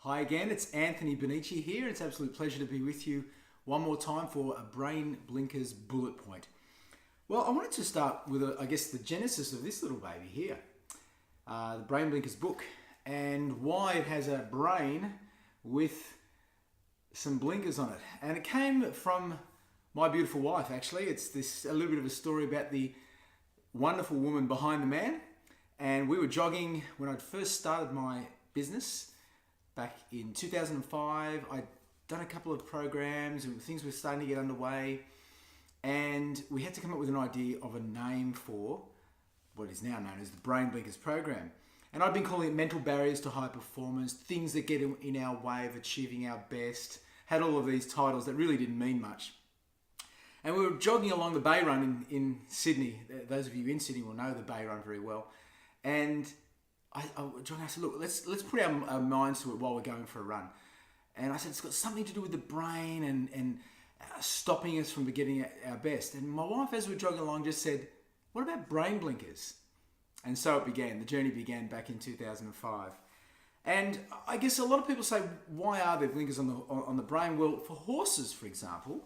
Hi again, it's Anthony Benici here. It's an absolute pleasure to be with you one more time for a Brain Blinkers bullet point. Well, I wanted to start with, the genesis of this little baby here, the Brain Blinkers book, and why it has a brain with some blinkers on it. And it came from my beautiful wife, actually. It's a little bit of a story about the wonderful woman behind the man. And we were jogging when I'd first started my business. Back in 2005, I'd done a couple of programs and things were starting to get underway, and we had to come up with an idea of a name for what is now known as the Brain Blinkers program. And I've been calling it mental barriers to high performance, things that get in our way of achieving our best, had all of these titles that really didn't mean much. And we were jogging along the Bay Run in Sydney. Those of you in Sydney will know the Bay Run very well. And I said, look, let's put our minds to it while we're going for a run. And I said, it's got something to do with the brain and stopping us from getting our best. And my wife, as we were jogging along, just said, what about brain blinkers? And so it began. The journey began back in 2005. And I guess a lot of people say, why are there blinkers on the brain? Well, for horses, for example,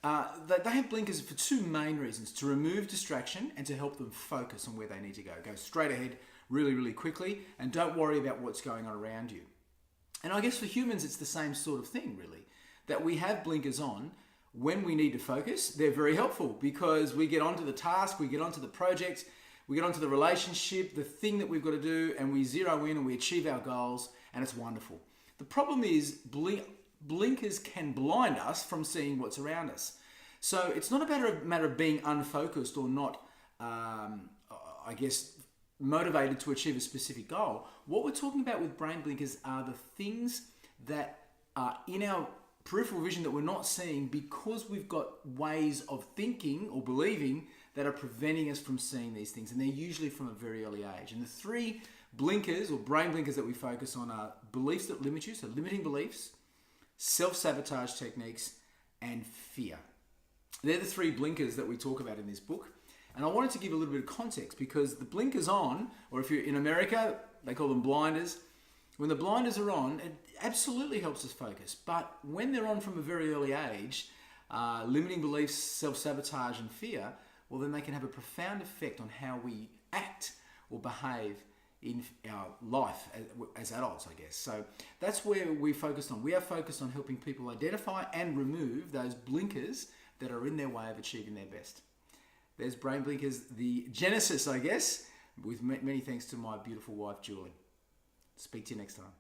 they have blinkers for two main reasons: to remove distraction and to help them focus on where they need to go. Go straight ahead really, really quickly, and don't worry about what's going on around you. And I guess for humans, it's the same sort of thing, really, that we have blinkers on when we need to focus. They're very helpful because we get onto the task, we get onto the project, we get onto the relationship, the thing that we've got to do, and we zero in and we achieve our goals, and it's wonderful. The problem is blinkers can blind us from seeing what's around us. So it's not about a matter of being unfocused or not, motivated to achieve a specific goal. What we're talking about with brain blinkers are the things that are in our peripheral vision that we're not seeing because we've got ways of thinking or believing that are preventing us from seeing these things. And they're usually from a very early age. And the three blinkers or brain blinkers that we focus on are beliefs that limit you, so limiting beliefs, self-sabotage techniques, and fear. They're the three blinkers that we talk about in this book. And I wanted to give a little bit of context because the blinkers on, or if you're in America, they call them blinders. When the blinders are on, it absolutely helps us focus. But when they're on from a very early age, limiting beliefs, self-sabotage, and fear, well, then they can have a profound effect on how we act or behave in our life as adults, I guess. So that's where we focused on. We are focused on helping people identify and remove those blinkers that are in their way of achieving their best. There's Brain Blinkers, the genesis, I guess, with many thanks to my beautiful wife, Julie. Speak to you next time.